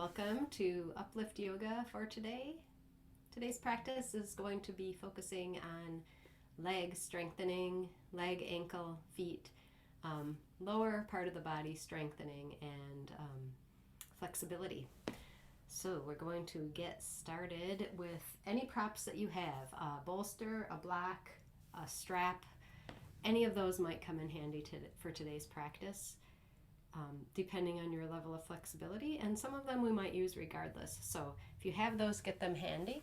welcome to Uplift Yoga for today. Today's practice is going to be focusing on leg strengthening, leg, ankle, feet, lower part of the body strengthening, and flexibility. So we're going to get started with any props that you have. A bolster, a block, a strap. Any of those might come in handy for today's practice. Depending on your level of flexibility, and some of them we might use regardless. So if you have those, get them handy,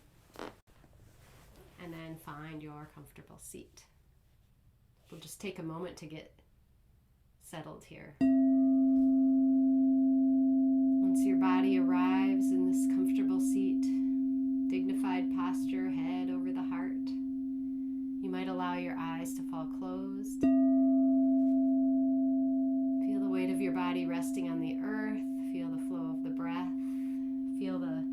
and then find your comfortable seat. We'll just take a moment to get settled here. Once your body arrives in this comfortable seat, dignified posture, head over the heart, you might allow your eyes to fall closed. Weight of your body resting on the earth. Feel the flow of the breath. Feel the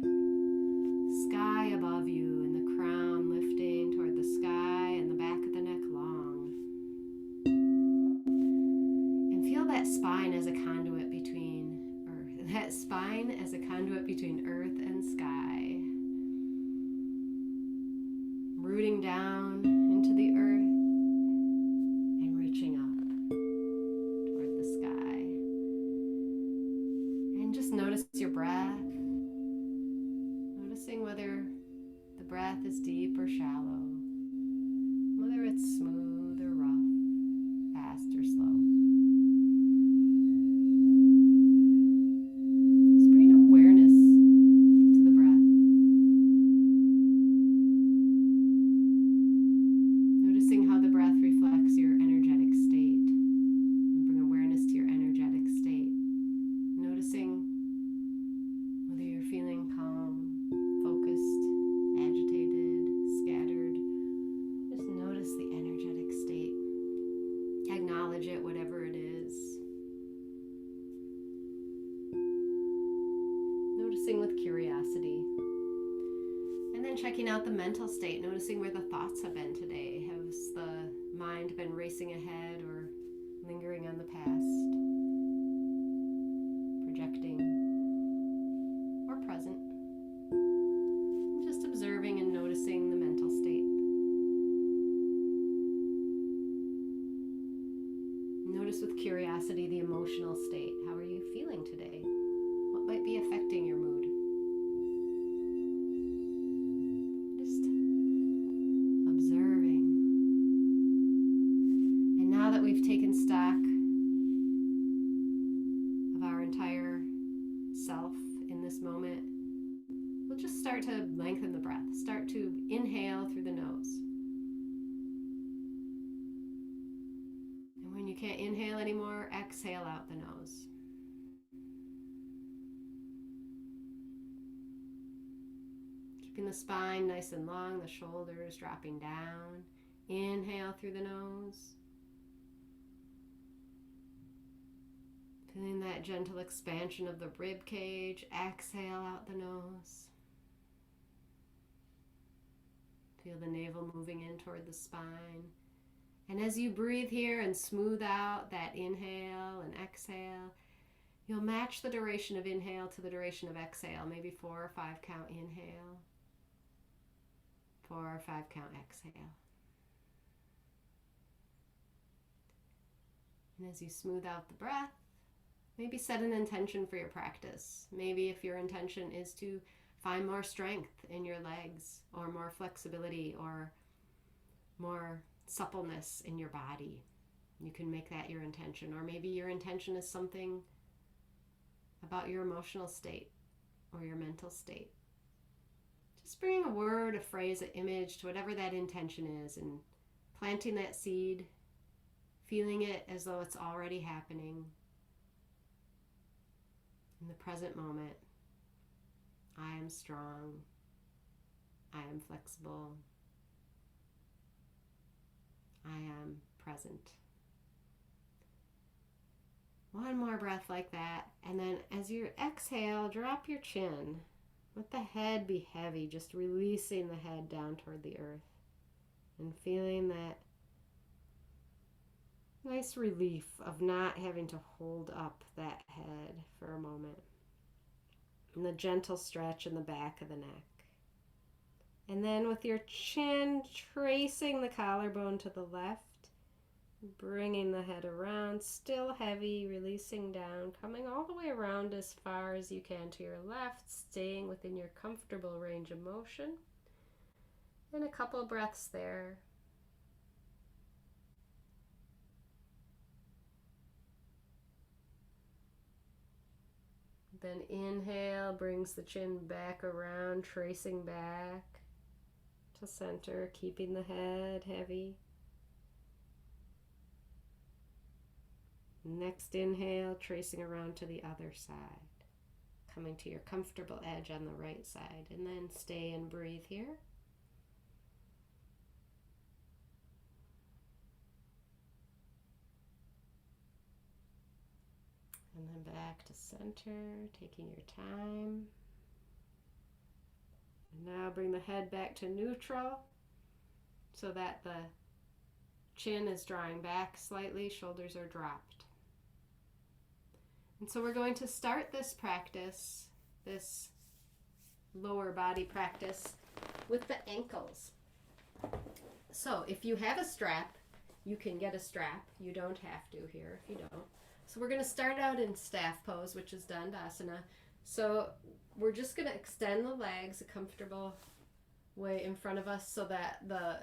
sky above you and the crown lifting toward the sky and the back of the neck long. And feel that spine as a conduit between earth and sky. Rooting down into the earth and reaching up. Notice your breath, noticing whether the breath is deep or shallow, whether it's smooth or rough, fast or slow. Just bring awareness to the breath. Noticing how the breath reflects your energetic state. And bring awareness to your energetic state. Noticing feeling calm, focused, agitated, scattered. Just notice the energetic state. Acknowledge it, whatever it is. Noticing with curiosity. And then checking out the mental state, noticing where the thoughts have been today. Has the mind been racing ahead or lingering on the past? Projecting? Present. Just observing and noticing the mental state. Notice with curiosity the emotional state. How are you feeling today? What might be affecting your mood? Just observing. And now that we've taken stock of our entire self in this moment, we'll just start to lengthen the breath. Start to inhale through the nose. And when you can't inhale anymore, exhale out the nose. Keeping the spine nice and long, the shoulders dropping down. Inhale through the nose. Feeling that gentle expansion of the rib cage. Exhale out the nose. Feel the navel moving in toward the spine. And as you breathe here and smooth out that inhale and exhale, you'll match the duration of inhale to the duration of exhale. Maybe 4 or 5 count inhale. 4 or 5 count exhale. And as you smooth out the breath, maybe set an intention for your practice. Maybe if your intention is to find more strength in your legs, or more flexibility, or more suppleness in your body, you can make that your intention. Or maybe your intention is something about your emotional state or your mental state. Just bringing a word, a phrase, an image to whatever that intention is, and planting that seed, feeling it as though it's already happening. In the present moment, I am strong, I am flexible, I am present. One more breath like that, and then as you exhale, drop your chin. Let the head be heavy, just releasing the head down toward the earth and feeling that nice relief of not having to hold up that head for a moment. And the gentle stretch in the back of the neck. And then with your chin, tracing the collarbone to the left, bringing the head around, still heavy, releasing down, coming all the way around as far as you can to your left, staying within your comfortable range of motion. And a couple breaths there. Then inhale, brings the chin back around, tracing back to center, keeping the head heavy. Next inhale, tracing around to the other side, coming to your comfortable edge on the right side, and then stay and breathe here. And then back to center, taking your time. And now bring the head back to neutral so that the chin is drawing back slightly, shoulders are dropped. And so we're going to start this practice, this lower body practice, with the ankles. So if you have a strap, you can get a strap. You don't have to here if you don't. So we're going to start out in staff pose, which is Dandasana. So we're just going to extend the legs a comfortable way in front of us so that the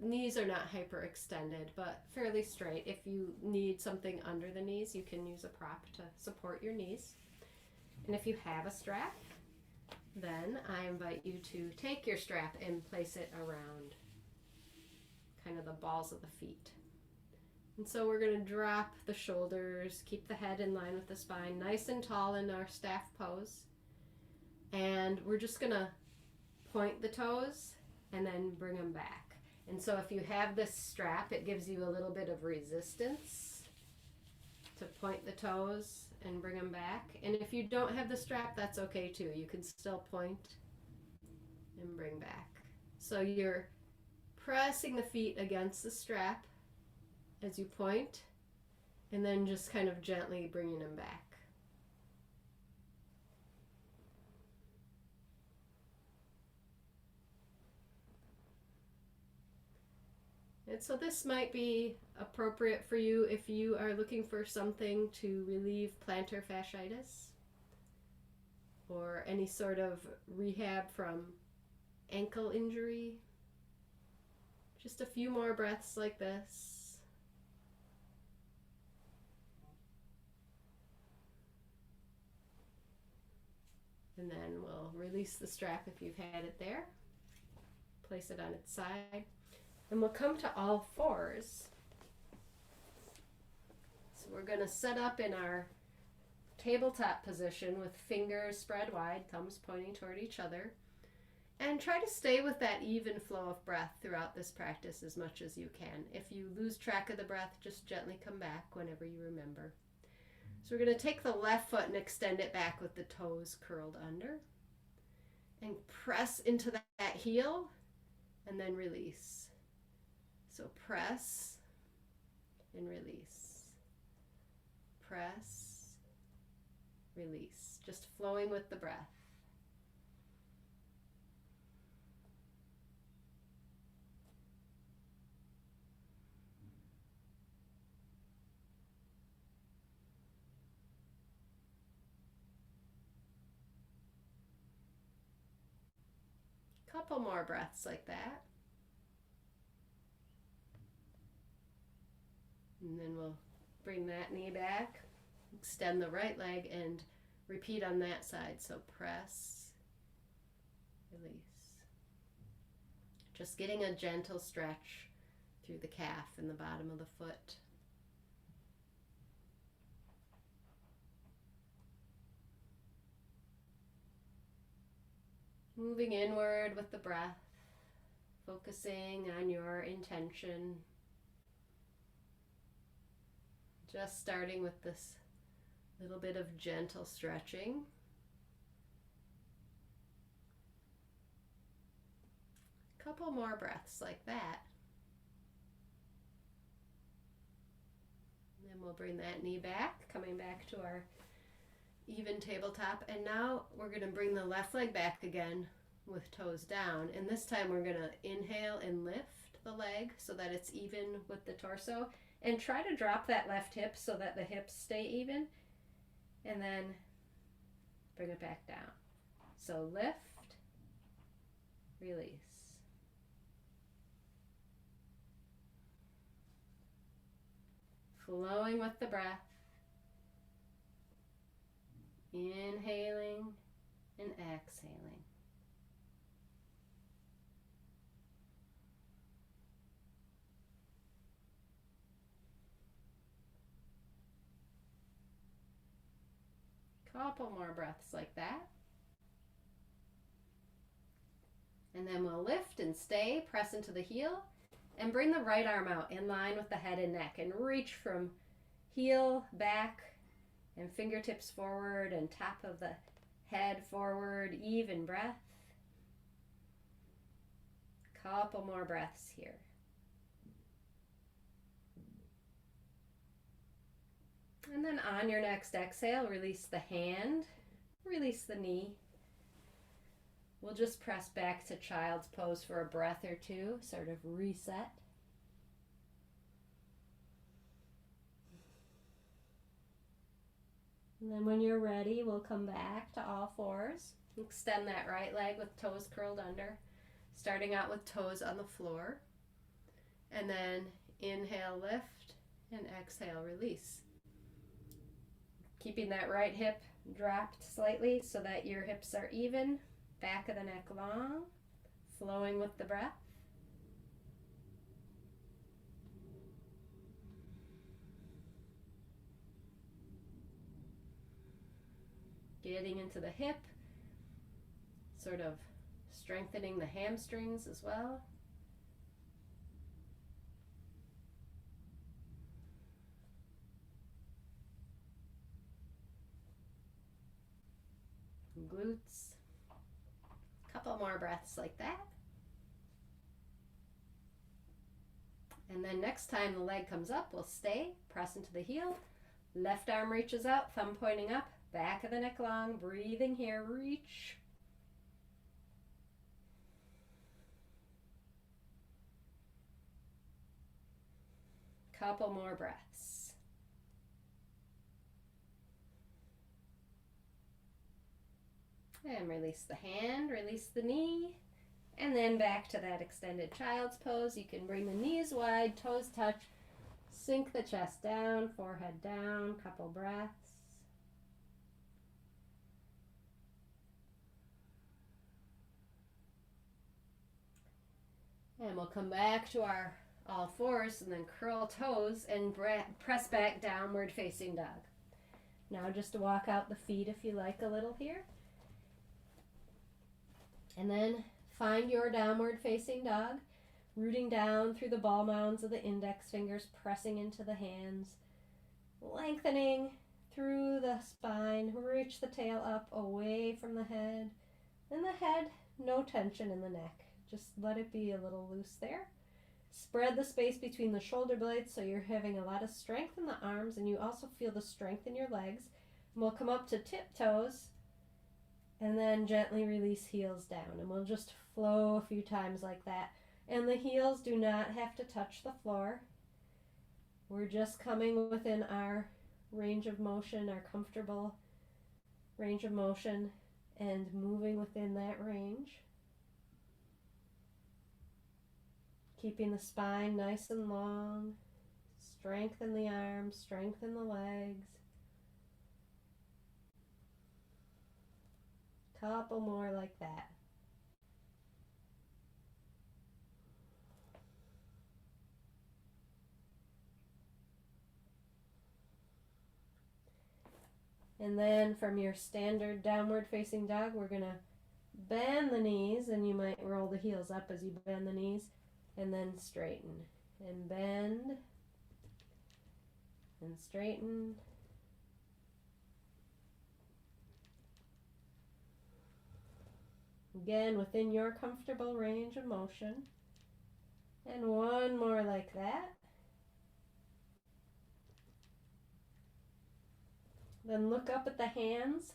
knees are not hyperextended, but fairly straight. If you need something under the knees, you can use a prop to support your knees. And if you have a strap, then I invite you to take your strap and place it around kind of the balls of the feet. And so we're going to drop the shoulders, keep the head in line with the spine, nice and tall in our staff pose. And we're just going to point the toes and then bring them back. And so if you have this strap, it gives you a little bit of resistance to point the toes and bring them back. And if you don't have the strap, that's okay too. You can still point and bring back. So you're pressing the feet against the strap as you point, and then just kind of gently bringing them back. And so this might be appropriate for you if you are looking for something to relieve plantar fasciitis or any sort of rehab from ankle injury. Just a few more breaths like this. And then we'll release the strap if you've had it there. Place it on its side. And we'll come to all fours. So we're going to set up in our tabletop position with fingers spread wide, thumbs pointing toward each other. And try to stay with that even flow of breath throughout this practice as much as you can. If you lose track of the breath, just gently come back whenever you remember. So we're going to take the left foot and extend it back with the toes curled under. And press into that heel and then release. So press and release. Press, release. Just flowing with the breath. Couple more breaths like that. And then we'll bring that knee back, extend the right leg, and repeat on that side. So press, release. Just getting a gentle stretch through the calf and the bottom of the foot. Moving inward with the breath, focusing on your intention. Just starting with this little bit of gentle stretching. Couple more breaths like that. And then we'll bring that knee back, coming back to our even tabletop. And now we're going to bring the left leg back again with toes down. And this time we're going to inhale and lift the leg so that it's even with the torso. And try to drop that left hip so that the hips stay even. And then bring it back down. So lift, release. Flowing with the breath. Inhaling and exhaling. Couple more breaths like that. And then we'll lift and stay, press into the heel, and bring the right arm out in line with the head and neck, and reach from heel back and fingertips forward and top of the head forward, even breath. Couple more breaths here. And then on your next exhale, release the hand, release the knee. We'll just press back to child's pose for a breath or two, sort of reset. And then when you're ready, we'll come back to all fours. Extend that right leg with toes curled under, starting out with toes on the floor. And then inhale, lift, and exhale, release. Keeping that right hip dropped slightly so that your hips are even, back of the neck long, flowing with the breath. Getting into the hip, sort of strengthening the hamstrings as well. Glutes. Couple more breaths like that. And then next time the leg comes up, we'll stay, press into the heel. Left arm reaches out, thumb pointing up, back of the neck long, breathing here, reach. Couple more breaths. And release the hand, release the knee, and then back to that extended child's pose. You can bring the knees wide, toes touch, sink the chest down, forehead down, couple breaths. And we'll come back to our all fours and then curl toes and press back, downward facing dog. Now just to walk out the feet if you like a little here. And then find your downward facing dog, rooting down through the ball mounds of the index fingers, pressing into the hands, lengthening through the spine, reach the tail up away from the head. And the head, no tension in the neck. Just let it be a little loose there. Spread the space between the shoulder blades so you're having a lot of strength in the arms and you also feel the strength in your legs. And we'll come up to tiptoes. And then gently release heels down. And we'll just flow a few times like that. And the heels do not have to touch the floor. We're just coming within our range of motion, our comfortable range of motion, and moving within that range. Keeping the spine nice and long. Strengthen the arms, strengthen the legs. Couple more like that. And then from your standard downward facing dog, we're going to bend the knees, and you might roll the heels up as you bend the knees, and then straighten. And bend, and straighten. Again, within your comfortable range of motion. And one more like that. Then look up at the hands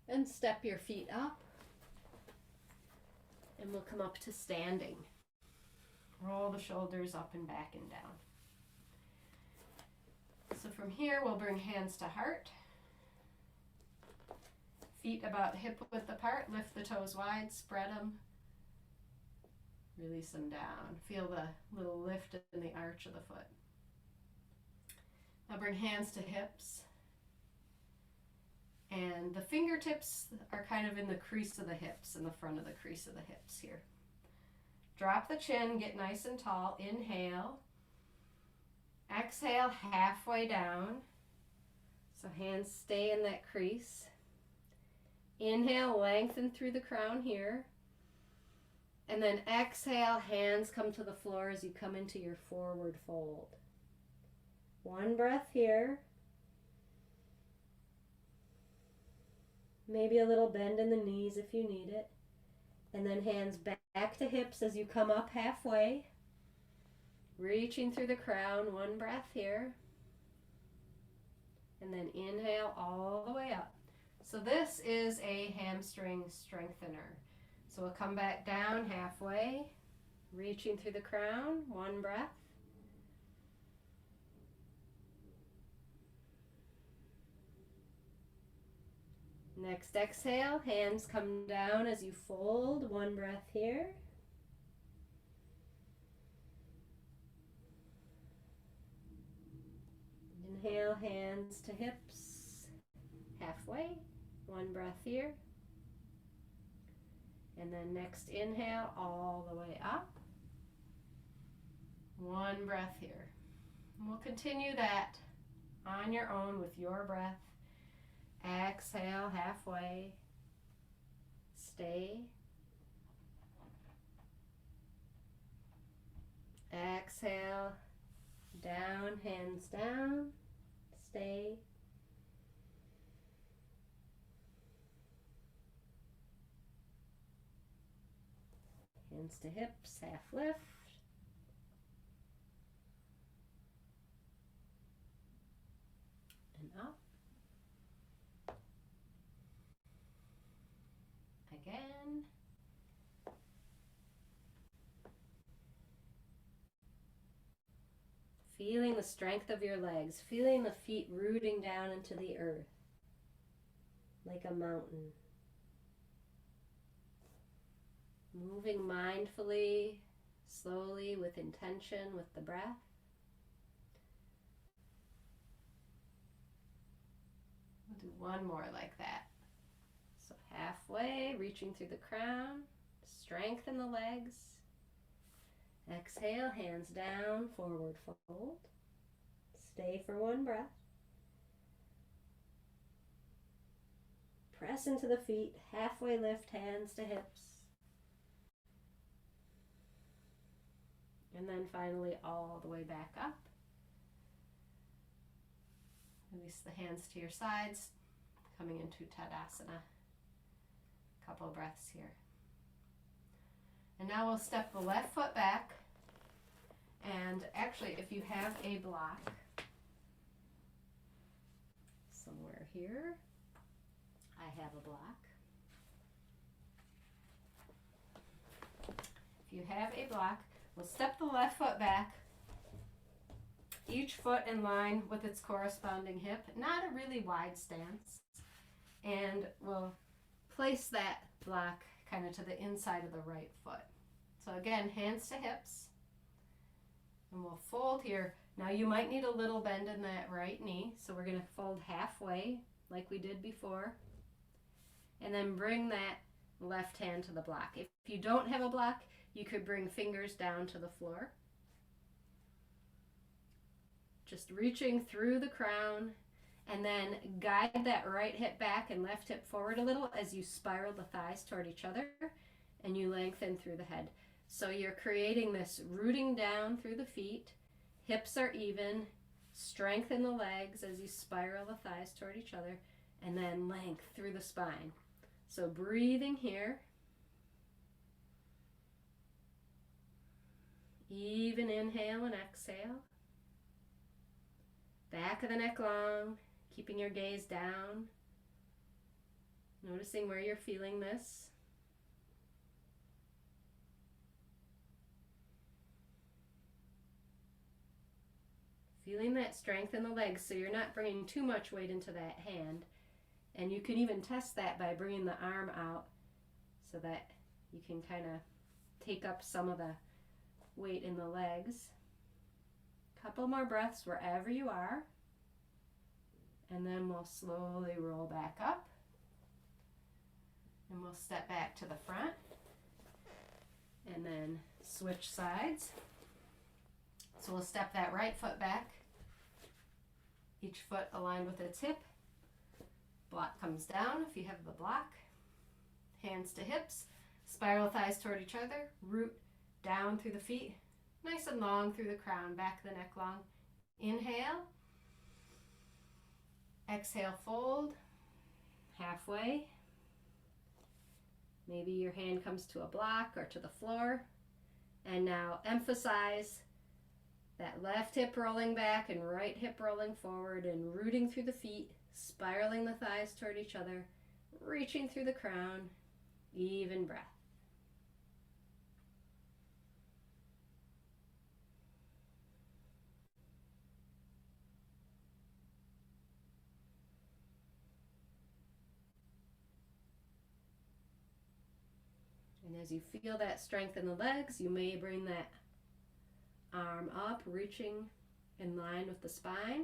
and step your feet up. And we'll come up to standing. Roll the shoulders up and back and down. So from here, we'll bring hands to heart. Feet about hip width apart. Lift the toes wide, spread them. Release them down. Feel the little lift in the arch of the foot. Now bring hands to hips. And the fingertips are kind of in the crease of the hips, in the front of the crease of the hips here. Drop the chin, get nice and tall. Inhale. Exhale, halfway down. So hands stay in that crease. Inhale, lengthen through the crown here. And then exhale, hands come to the floor as you come into your forward fold. One breath here. Maybe a little bend in the knees if you need it. And then hands back to hips as you come up halfway. Reaching through the crown, one breath here. And then inhale all the way up. So this is a hamstring strengthener. So we'll come back down halfway, reaching through the crown, one breath. Next exhale, hands come down as you fold, one breath here. Inhale, hands to hips, halfway, one breath here. And then next inhale, all the way up. One breath here. And we'll continue that on your own with your breath. Exhale, halfway. Stay. Exhale, down, hands down. Stay. Hands to hips, half lift. And up. Again. Feeling the strength of your legs, feeling the feet rooting down into the earth like a mountain. Moving mindfully, slowly, with intention, with the breath. We'll do one more like that. So halfway, reaching through the crown, strengthen the legs. Exhale, hands down, forward fold. Stay for one breath. Press into the feet, halfway lift, hands to hips. And then finally all the way back up. Release the hands to your sides, coming into Tadasana. Couple of breaths here. And now we'll step the left foot back. And actually, if you have a block somewhere here, I have a block. If you have a block, we'll step the left foot back, each foot in line with its corresponding hip, not a really wide stance, and we'll place that block kind of to the inside of the right foot. So again, hands to hips, and we'll fold here. Now you might need a little bend in that right knee, so we're going to fold halfway like we did before, and then bring that left hand to the block. If you don't have a block, you could bring fingers down to the floor. Just reaching through the crown, and then guide that right hip back and left hip forward a little as you spiral the thighs toward each other, and you lengthen through the head. So you're creating this rooting down through the feet, hips are even, strengthen the legs as you spiral the thighs toward each other, and then length through the spine. So breathing here. Even inhale and exhale. Back of the neck long, keeping your gaze down, noticing where you're feeling this. Feeling that strength in the legs, so you're not bringing too much weight into that hand. And you can even test that by bringing the arm out so that you can kind of take up some of the weight in the legs. Couple more breaths wherever you are. And then we'll slowly roll back up. And we'll step back to the front. And then switch sides. So we'll step that right foot back. Each foot aligned with its hip. Block comes down if you have the block. Hands to hips. Spiral thighs toward each other. Root down through the feet. Nice and long through the crown. Back of the neck long. Inhale. Exhale, fold. Halfway. Maybe your hand comes to a block or to the floor. And now emphasize that left hip rolling back and right hip rolling forward and rooting through the feet, spiraling the thighs toward each other, reaching through the crown, even breath. And as you feel that strength in the legs, you may bring that arm up, reaching in line with the spine.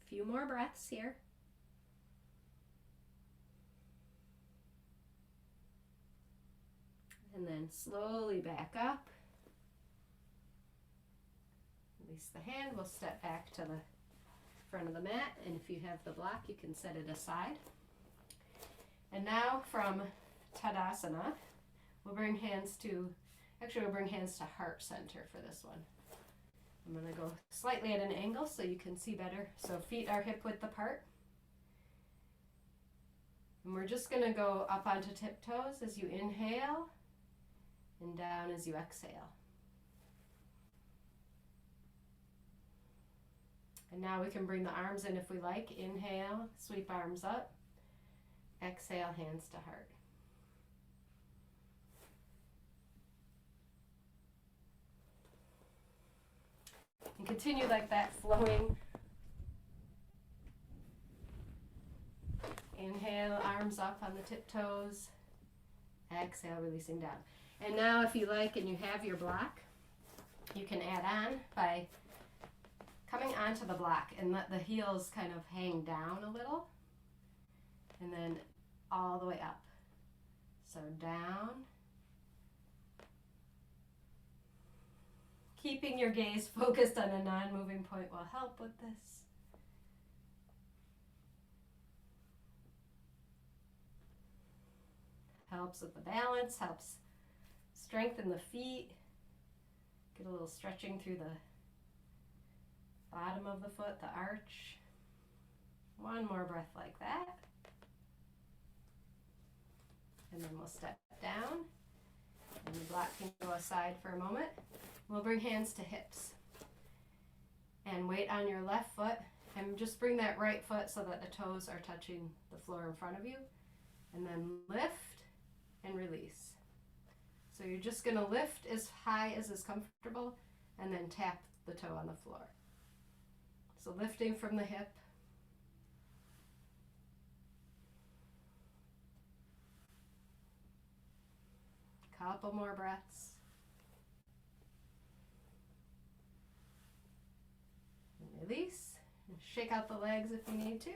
A few more breaths here. And then slowly back up. Release the hand. We'll step back to the front of the mat. And if you have the block, you can set it aside. And now from Tadasana, we'll bring hands to heart center for this one. I'm going to go slightly at an angle so you can see better. So feet are hip width apart. And we're just going to go up onto tiptoes as you inhale and down as you exhale. And now we can bring the arms in if we like. Inhale, sweep arms up. Exhale, hands to heart. And continue like that, flowing. Inhale, arms up on the tiptoes. Exhale, releasing down. And now if you like and you have your block, you can add on by coming onto the block and let the heels kind of hang down a little. And then all the way up. So down. Keeping your gaze focused on a non-moving point will help with this. Helps with the balance, helps strengthen the feet. Get a little stretching through the bottom of the foot, the arch. One more breath like that. And then we'll step down. And the block can go aside for a moment. We'll bring hands to hips. And weight on your left foot. And just bring that right foot so that the toes are touching the floor in front of you. And then lift and release. So you're just going to lift as high as is comfortable and then tap the toe on the floor. So lifting from the hip. Couple more breaths. And release. And shake out the legs if you need to.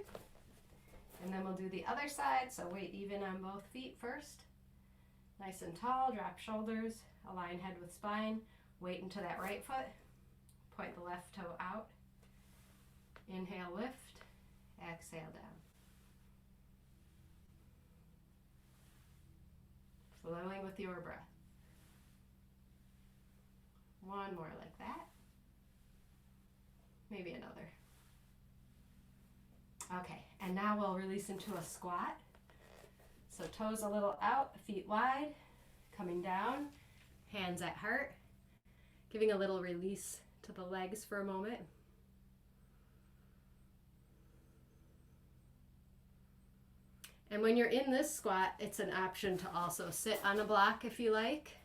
And then we'll do the other side. So weight even on both feet first. Nice and tall, drop shoulders, align head with spine, weight into that right foot, point the left toe out, inhale, lift, exhale down. Flowing with your breath. One more like that. Maybe another. Okay, and now we'll release into a squat. So toes a little out, feet wide, coming down, hands at heart, giving a little release to the legs for a moment. And when you're in this squat, it's an option to also sit on a block if you like.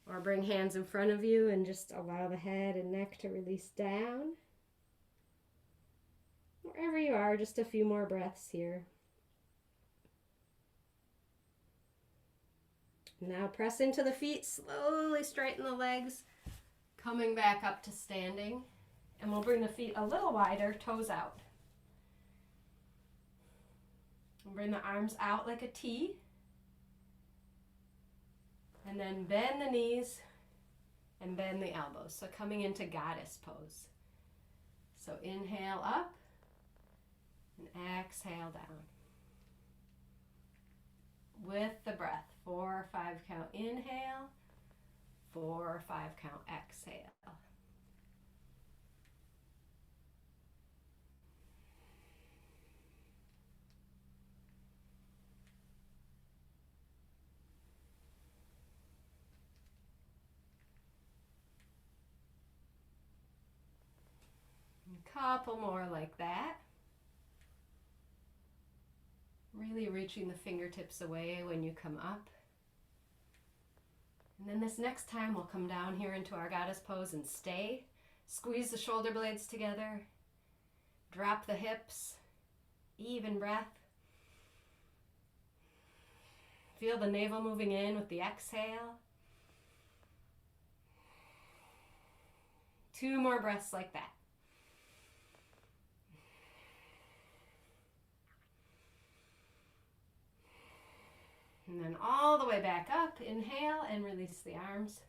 Or bring hands in front of you and just allow the head and neck to release down. Wherever you are, just a few more breaths here. Now press into the feet, slowly straighten the legs, coming back up to standing. And we'll bring the feet a little wider, toes out. And bring the arms out like a T. And then bend the knees and bend the elbows. So coming into goddess pose. So inhale up and exhale down. With the breath, 4 or 5 count inhale, 4 or 5 count exhale. A couple more like that. Really reaching the fingertips away when you come up. And then this next time we'll come down here into our goddess pose and stay. Squeeze the shoulder blades together. Drop the hips. Even breath. Feel the navel moving in with the exhale. 2 more breaths like that. And then all the way back up, inhale and release the arms.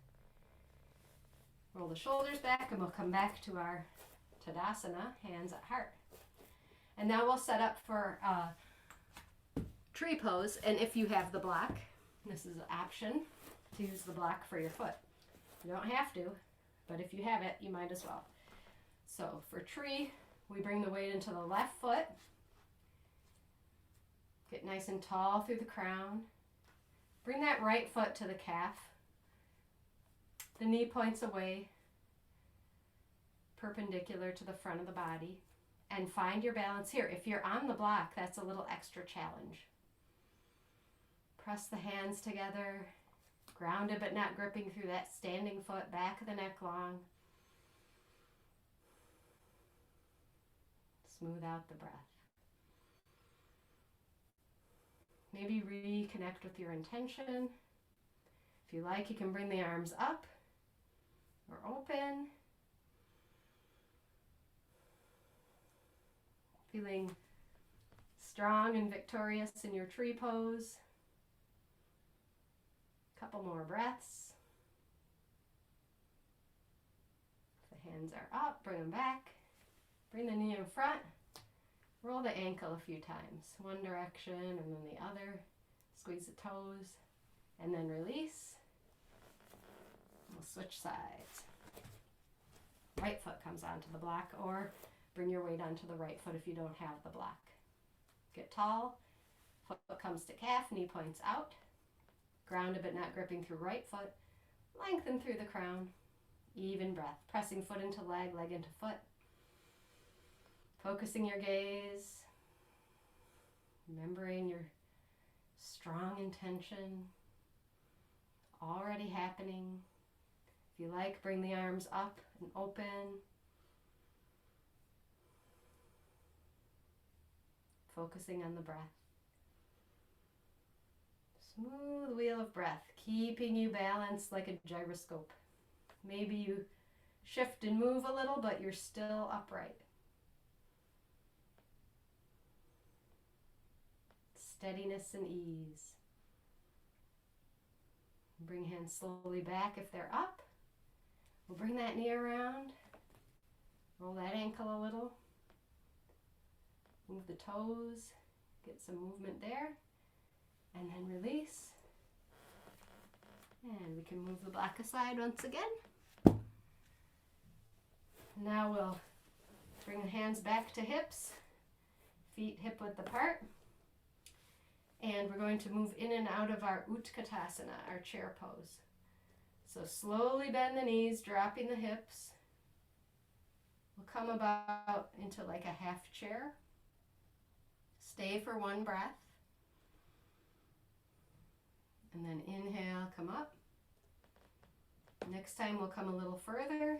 Roll the shoulders back and we'll come back to our Tadasana, hands at heart. And now we'll set up for tree pose. And if you have the block, this is an option to use the block for your foot. You don't have to, but if you have it, you might as well. So for tree, we bring the weight into the left foot. Get nice and tall through the crown. Bring that right foot to the calf. The knee points away, perpendicular to the front of the body. And find your balance here. If you're on the block, that's a little extra challenge. Press the hands together, grounded but not gripping through that standing foot, back of the neck long. Smooth out the breath. Maybe reconnect with your intention. If you like, you can bring the arms up or open. Feeling strong and victorious in your tree pose. Couple more breaths. If the hands are up, bring them back. Bring the knee in front. Roll the ankle a few times. One direction and then the other. Squeeze the toes and then release. We'll switch sides. Right foot comes onto the block, or bring your weight onto the right foot if you don't have the block. Get tall. Foot comes to calf, knee points out. Grounded but not gripping through right foot. Lengthen through the crown. Even breath. Pressing foot into leg, leg into foot. Focusing your gaze, remembering your strong intention, already happening. If you like, bring the arms up and open. Focusing on the breath. Smooth wheel of breath, keeping you balanced like a gyroscope. Maybe you shift and move a little, but you're still upright. Steadiness and ease. Bring hands slowly back if they're up. We'll bring that knee around. Roll that ankle a little. Move the toes. Get some movement there. And then release. And we can move the block aside once again. Now we'll bring the hands back to hips. Feet hip width apart. And we're going to move in and out of our Utkatasana, our chair pose. So slowly bend the knees, dropping the hips. We'll come about into like a half chair. Stay for one breath. And then inhale, come up. Next time we'll come a little further.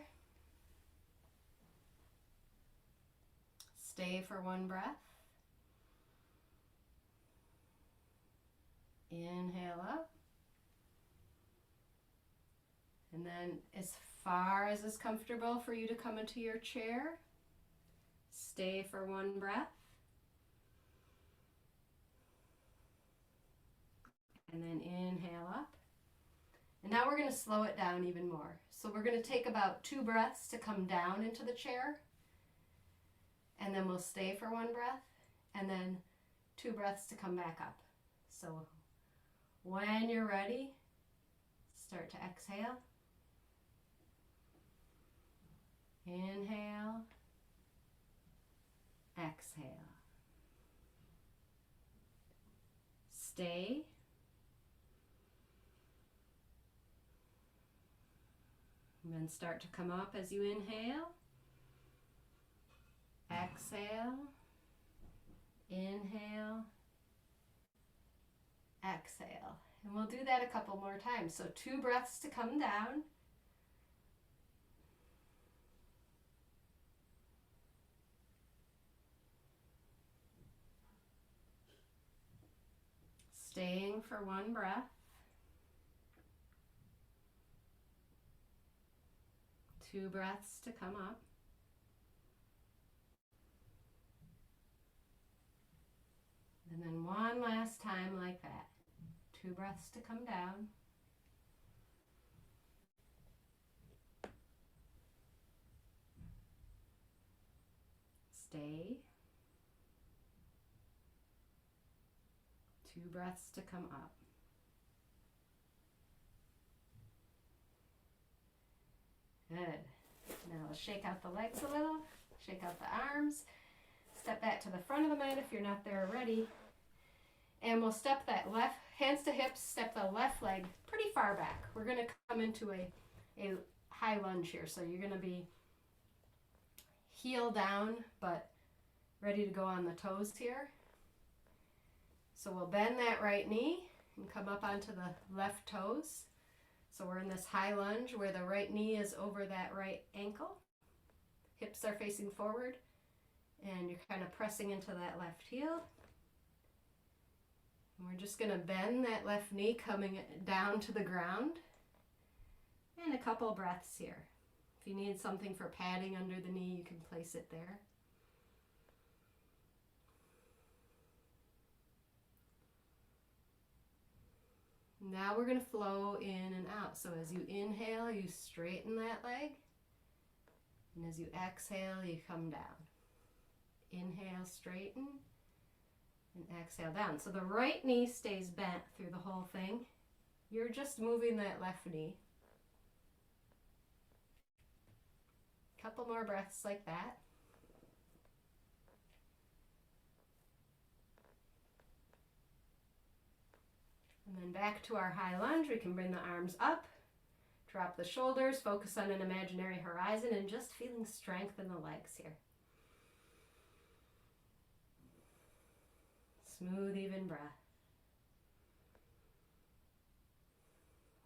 Stay for one breath. Inhale up. And then as far as is comfortable for you to come into your chair, stay for one breath. And then inhale up. And now we're going to slow it down even more. So we're going to take about 2 breaths to come down into the chair. And then we'll stay for one breath. And then 2 breaths to come back up. So when you're ready, start to exhale. Inhale. Exhale. Stay. And then start to come up as you inhale. Exhale. Inhale. Exhale. And we'll do that a couple more times. So 2 breaths to come down. Staying for one breath. 2 breaths to come up. And then one last time like that. 2 breaths to come down. Stay. 2 breaths to come up. Good. Now let's shake out the legs a little, shake out the arms, step back to the front of the mat if you're not there already, and we'll step that left, hands to hips, step the left leg pretty far back. We're going to come into a high lunge here, so you're going to be heel down, but ready to go on the toes here. So we'll bend that right knee and come up onto the left toes. So we're in this high lunge where the right knee is over that right ankle. Hips are facing forward and you're kind of pressing into that left heel. And we're just going to bend that left knee coming down to the ground. And a couple breaths here. If you need something for padding under the knee, you can place it there. Now we're going to flow in and out. So as you inhale, you straighten that leg. And as you exhale, you come down. Inhale, straighten. And exhale down. So the right knee stays bent through the whole thing. You're just moving that left knee. Couple more breaths like that. And then back to our high lunge. We can bring the arms up, drop the shoulders, focus on an imaginary horizon, and just feeling strength in the legs here. Smooth, even breath.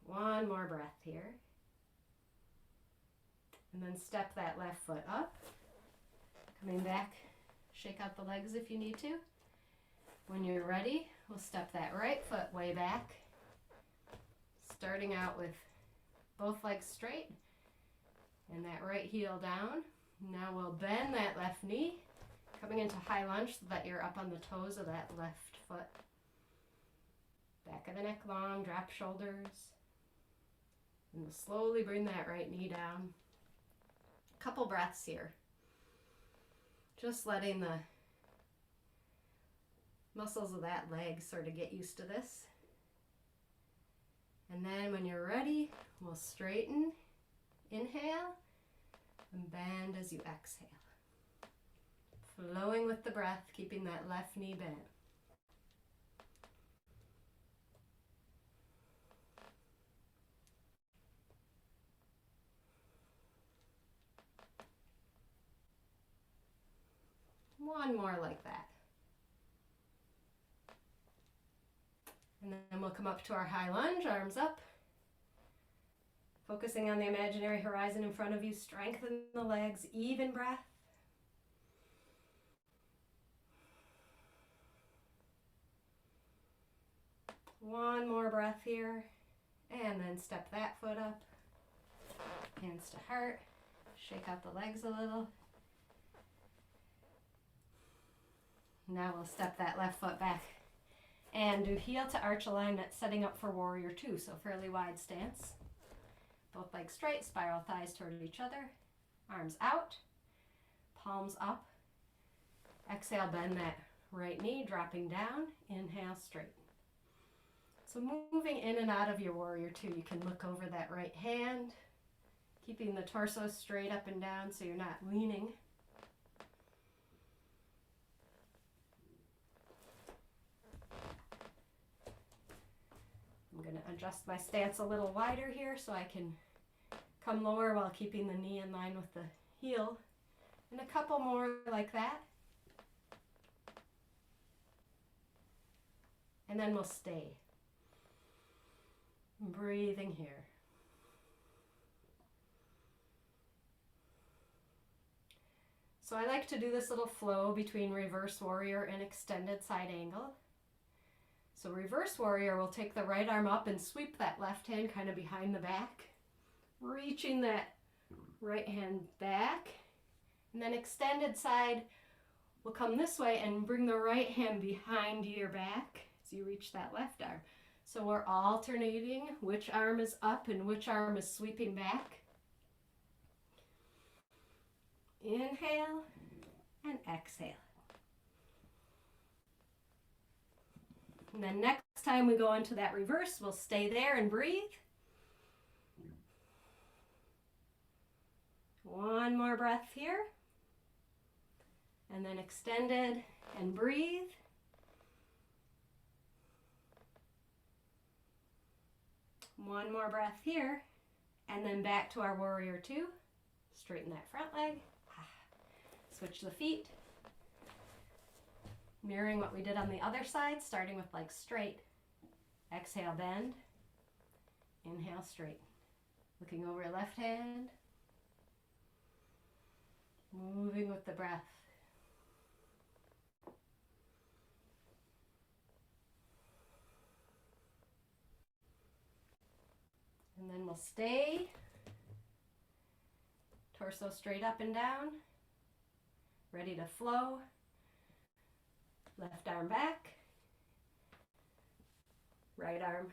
One more breath here. And then step that left foot up. Coming back, shake out the legs if you need to. When you're ready, we'll step that right foot way back. Starting out with both legs straight and that right heel down. Now we'll bend that left knee, coming into high lunge so that you're up on the toes of that left foot. Back of the neck long, drop shoulders. And we'll slowly bring that right knee down. Couple breaths here. Just letting the muscles of that leg sort of get used to this. And then when you're ready, we'll straighten, inhale, and bend as you exhale. Flowing with the breath, keeping that left knee bent. One more like that. And then we'll come up to our high lunge, arms up. Focusing on the imaginary horizon in front of you, strengthen the legs, even breath. One more breath here, and then step that foot up, hands to heart, shake out the legs a little. Now we'll step that left foot back and do heel to arch alignment, setting up for warrior two, so fairly wide stance. Both legs straight, spiral thighs toward each other, arms out, palms up. Exhale, bend that right knee, dropping down, inhale, straight. So moving in and out of your warrior two, you can look over that right hand, keeping the torso straight up and down so you're not leaning. I'm going to adjust my stance a little wider here so I can come lower while keeping the knee in line with the heel. And a couple more like that. And then we'll stay. Breathing here. So I like to do this little flow between reverse warrior and extended side angle. So reverse warrior, will take the right arm up and sweep that left hand kind of behind the back, reaching that right hand back. And then extended side will come this way and bring the right hand behind your back as you reach that left arm. So we're alternating which arm is up and which arm is sweeping back. Inhale and exhale. And then next time we go into that reverse, we'll stay there and breathe. One more breath here. And then extended and breathe. One more breath here. And then back to our warrior two. Straighten that front leg. Switch the feet. Mirroring what we did on the other side, starting with legs straight. Exhale, bend. Inhale, straight. Looking over your left hand. Moving with the breath. And then we'll stay. Torso straight up and down. Ready to flow. Left arm back. Right arm.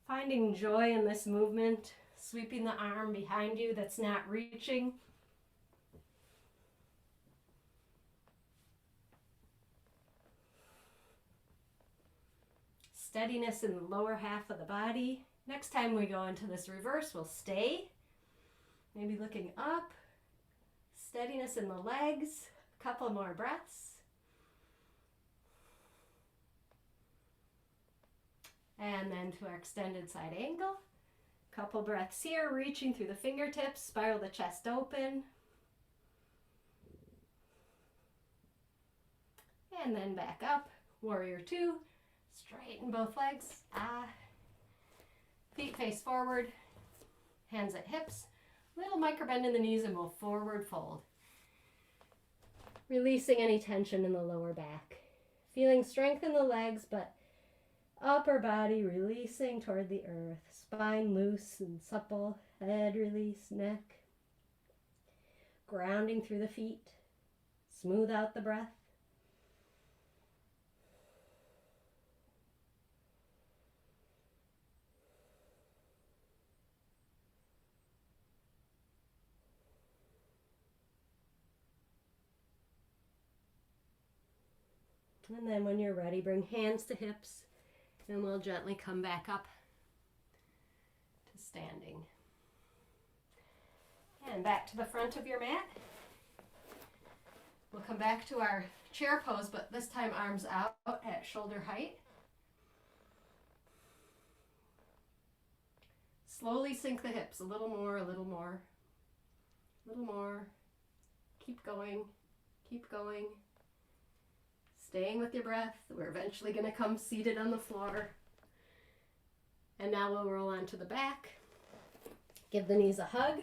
Finding joy in this movement, sweeping the arm behind you that's not reaching. Steadiness in the lower half of the body. Next time we go into this reverse, we'll stay. Maybe looking up. Steadiness in the legs. A couple more breaths. And then to our extended side angle. Couple breaths here, reaching through the fingertips, spiral the chest open. And then back up, warrior two. Straighten both legs. Feet face forward, hands at hips. Little micro bend in the knees and we'll forward fold. Releasing any tension in the lower back. Feeling strength in the legs, but upper body releasing toward the earth. Spine loose and supple. Head release, neck. Grounding through the feet. Smooth out the breath. And then when you're ready, bring hands to hips and we'll gently come back up to standing. And back to the front of your mat. We'll come back to our chair pose, but this time arms out at shoulder height. Slowly sink the hips, a little more, little more. Keep going. Keep going. Staying with your breath. We're eventually going to come seated on the floor. And now we'll roll onto the back. Give the knees a hug.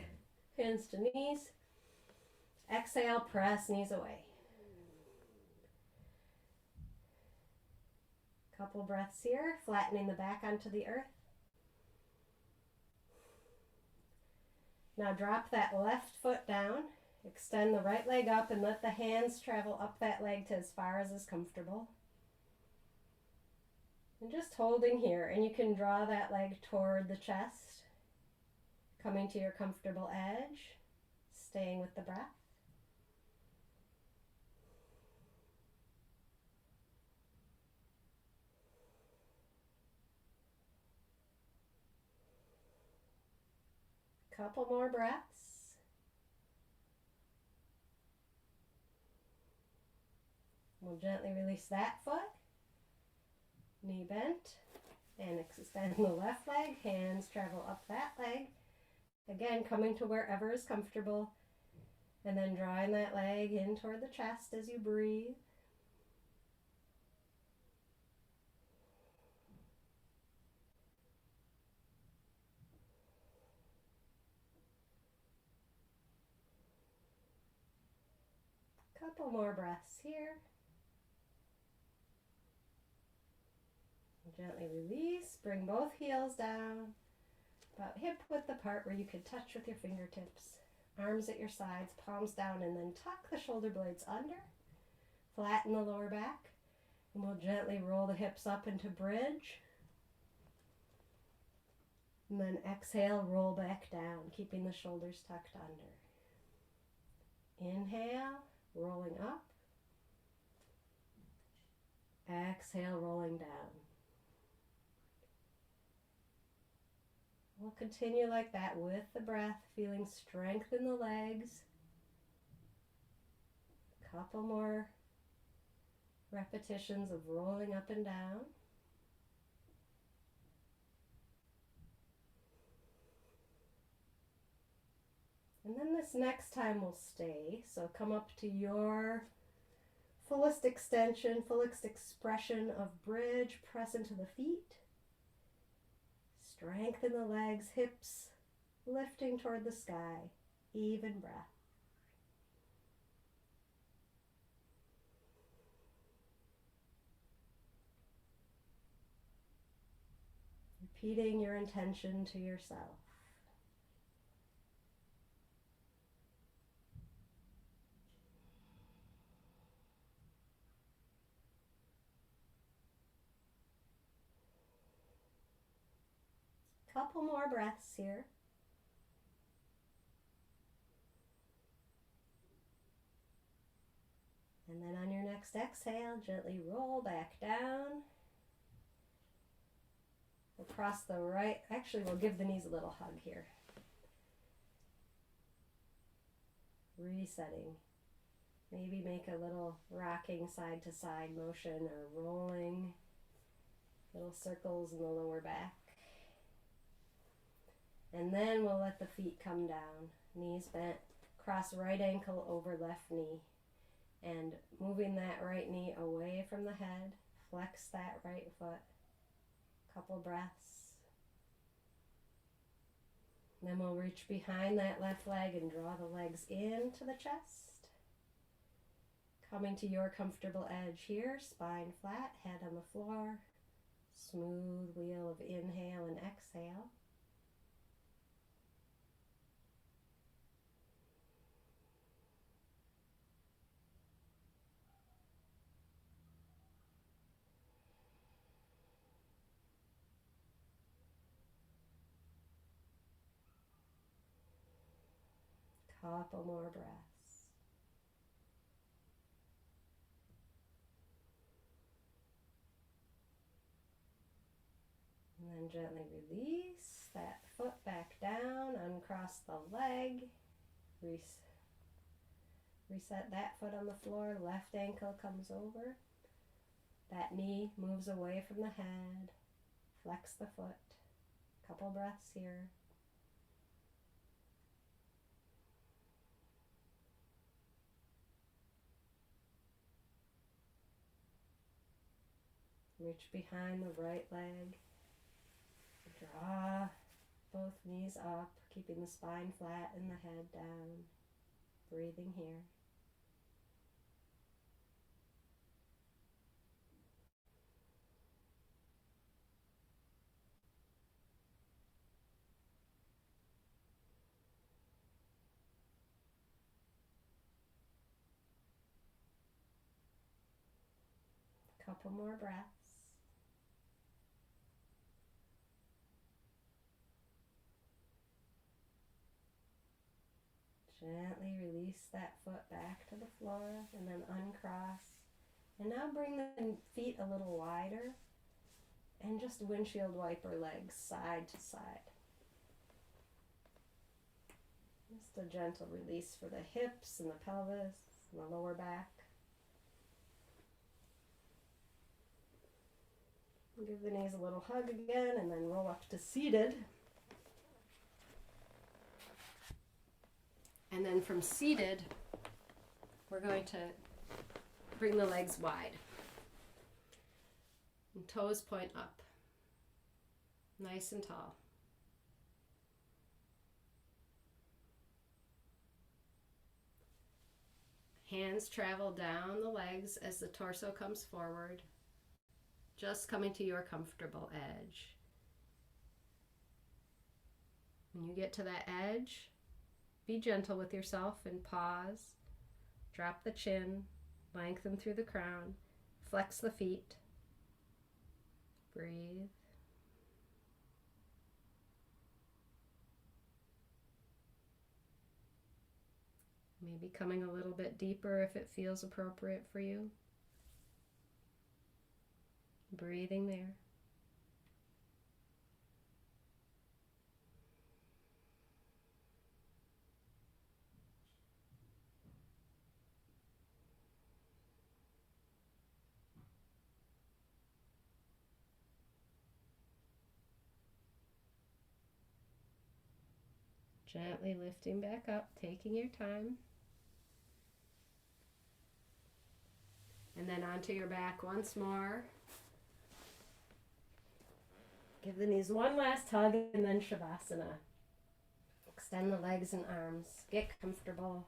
Hands to knees. Exhale, press knees away. Couple breaths here, flattening the back onto the earth. Now drop that left foot down. Extend the right leg up and let the hands travel up that leg to as far as is comfortable. And just holding here, and you can draw that leg toward the chest, coming to your comfortable edge, staying with the breath. Couple more breaths. We'll gently release that foot, knee bent, and extend the left leg. Hands travel up that leg. Again, coming to wherever is comfortable, and then drawing that leg in toward the chest as you breathe. Couple more breaths here. Gently release, bring both heels down, about hip width apart where you can touch with your fingertips. Arms at your sides, palms down, and then tuck the shoulder blades under. Flatten the lower back, and we'll gently roll the hips up into bridge. And then exhale, roll back down, keeping the shoulders tucked under. Inhale, rolling up. Exhale, rolling down. We'll continue like that with the breath, feeling strength in the legs. Couple more repetitions of rolling up and down. And then this next time will stay. So come up to your fullest extension, fullest expression of bridge. Press into the feet. Strengthen the legs, hips lifting toward the sky. Even breath. Repeating your intention to yourself. Couple more breaths here. And then on your next exhale, gently roll back down. Across the right, actually we'll give the knees a little hug here. Resetting. Maybe make a little rocking side to side motion or rolling little circles in the lower back. And then we'll let the feet come down, knees bent, cross right ankle over left knee. And moving that right knee away from the head, flex that right foot. Couple breaths. Then we'll reach behind that left leg and draw the legs into the chest. Coming to your comfortable edge here, spine flat, head on the floor. Smooth wheel of inhale and exhale. Couple more breaths. And then gently release that foot back down, uncross the leg, reset that foot on the floor, left ankle comes over, that knee moves away from the head, flex the foot, couple breaths here. Reach behind the right leg. Draw both knees up, keeping the spine flat and the head down. Breathing here. Couple more breaths. Gently release that foot back to the floor and then uncross. And now bring the feet a little wider and just windshield wiper legs side to side. Just a gentle release for the hips and the pelvis and the lower back. Give the knees a little hug again and then roll up to seated. And then from seated, we're going to bring the legs wide. And toes point up. Nice and tall. Hands travel down the legs as the torso comes forward, just coming to your comfortable edge. When you get to that edge, be gentle with yourself and pause. Drop the chin, lengthen through the crown, flex the feet. Breathe. Maybe coming a little bit deeper if it feels appropriate for you. Breathing there. Gently lifting back up, taking your time. And then onto your back once more. Give the knees one last hug and then Shavasana. Extend the legs and arms. Get comfortable.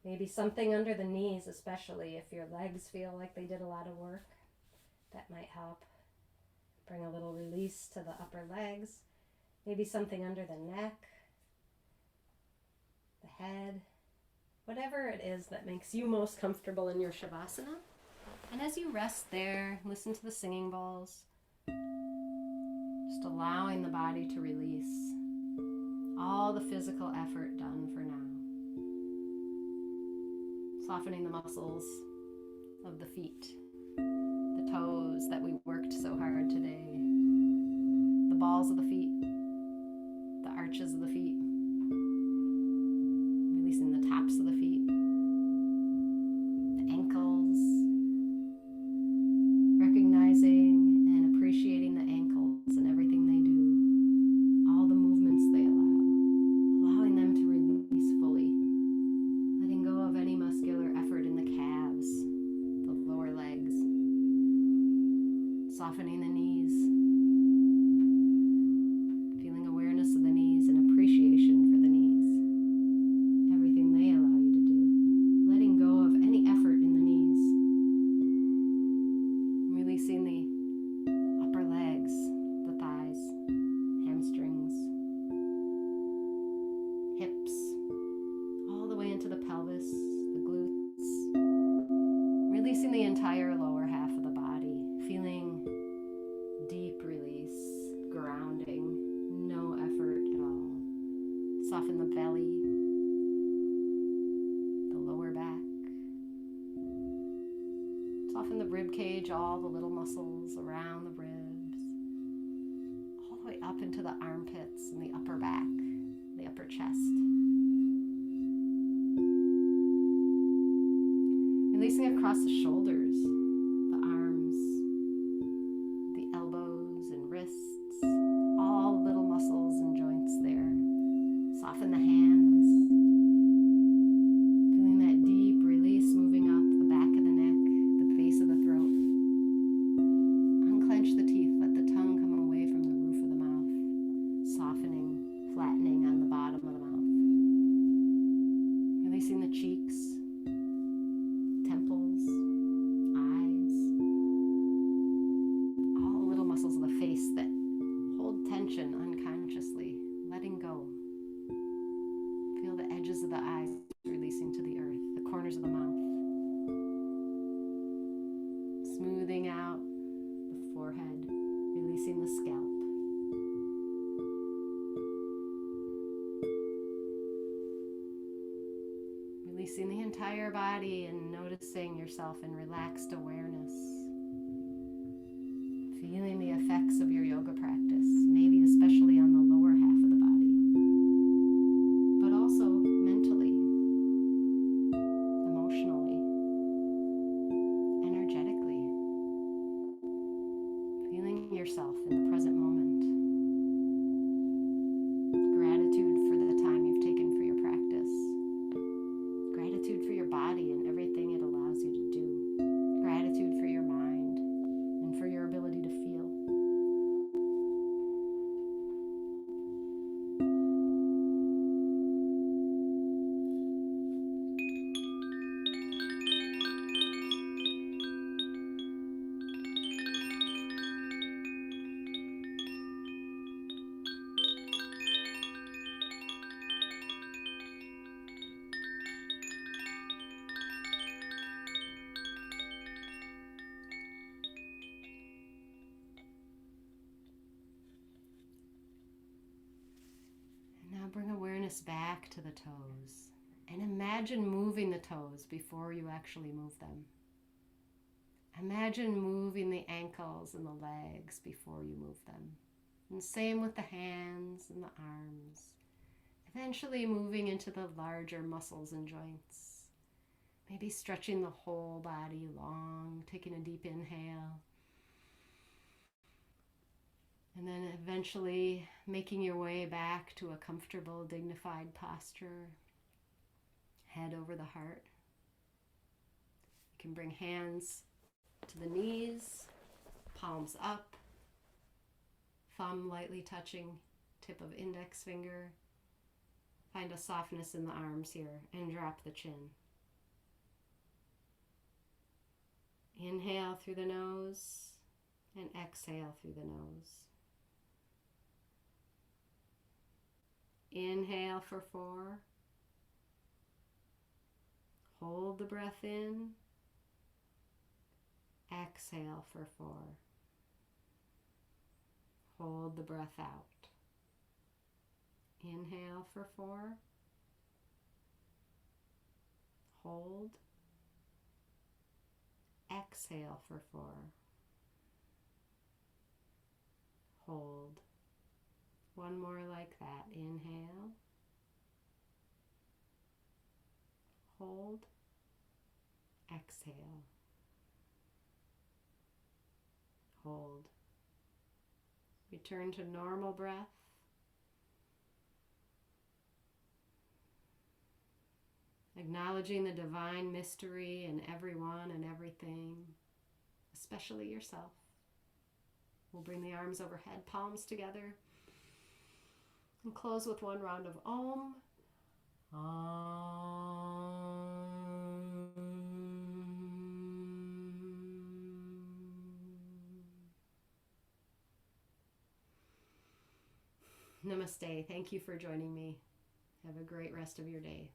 Maybe something under the knees, especially if your legs feel like they did a lot of work. That might help. Bring a little release to the upper legs. Maybe something under the neck, the head. Whatever it is that makes you most comfortable in your Shavasana. And as you rest there, listen to the singing bowls. Just allowing the body to release all the physical effort done for now. Softening the muscles of the feet, the toes that we worked so hard today, the balls of the feet, the arches of the feet. Releasing the tops of the feet, the ankles, recognizing and appreciating the ankles and everything they do, all the movements they allow, allowing them to release fully, letting go of any muscular effort in the calves, the lower legs, softening the knees, feeling awareness of the knees and appreciation for the knees. Everything they allow you to do. Letting go of any effort in the knees. Releasing the upper legs, the thighs, hamstrings, hips, all the way into the pelvis, the glutes. Releasing the entire lower half of the body. Feeling deep release, grounding, no effort at all. Soften the belly. Soften the rib cage, all the little muscles around the ribs, all the way up into the armpits and the upper back, the upper chest. Releasing across the shoulders, the arms, the elbows and wrists, all the little muscles and joints there. Soften the hands. Feeling that deep release moving up the back of the neck, base of the throat. edges of the eyes releasing to the earth, the corners of the mouth. Smoothing out the forehead, releasing the scalp. Releasing the entire body and noticing yourself in relaxed awareness. Feeling the effects of your yoga practice, maybe especially on the lower half of the body, but also mentally, emotionally, energetically. Feeling yourself in the present moment. Gratitude for the time you've taken for your practice. Gratitude for your body and everything it allows you to do. Gratitude for your mind and for your ability to feel. Bring awareness back to the toes and imagine moving the toes before you actually move them. Imagine moving the ankles and the legs before you move them. And same with the hands and the arms. Eventually moving into the larger muscles and joints. Maybe stretching the whole body long, taking a deep inhale. And then eventually making your way back to a comfortable, dignified posture. Head over the heart. You can bring hands to the knees, palms up, thumb lightly touching tip of index finger. Find a softness in the arms here and drop the chin. Inhale through the nose and exhale through the nose. Inhale for 4. Hold the breath in. Exhale for 4. Hold the breath out. Inhale for 4. Hold. Exhale for 4. Hold. One more like that. Inhale. Hold. Exhale. Hold. Return to normal breath. Acknowledging the divine mystery in everyone and everything, especially yourself. We'll bring the arms overhead, palms together. And close with one round of Om. Namaste. Thank you for joining me. Have a great rest of your day.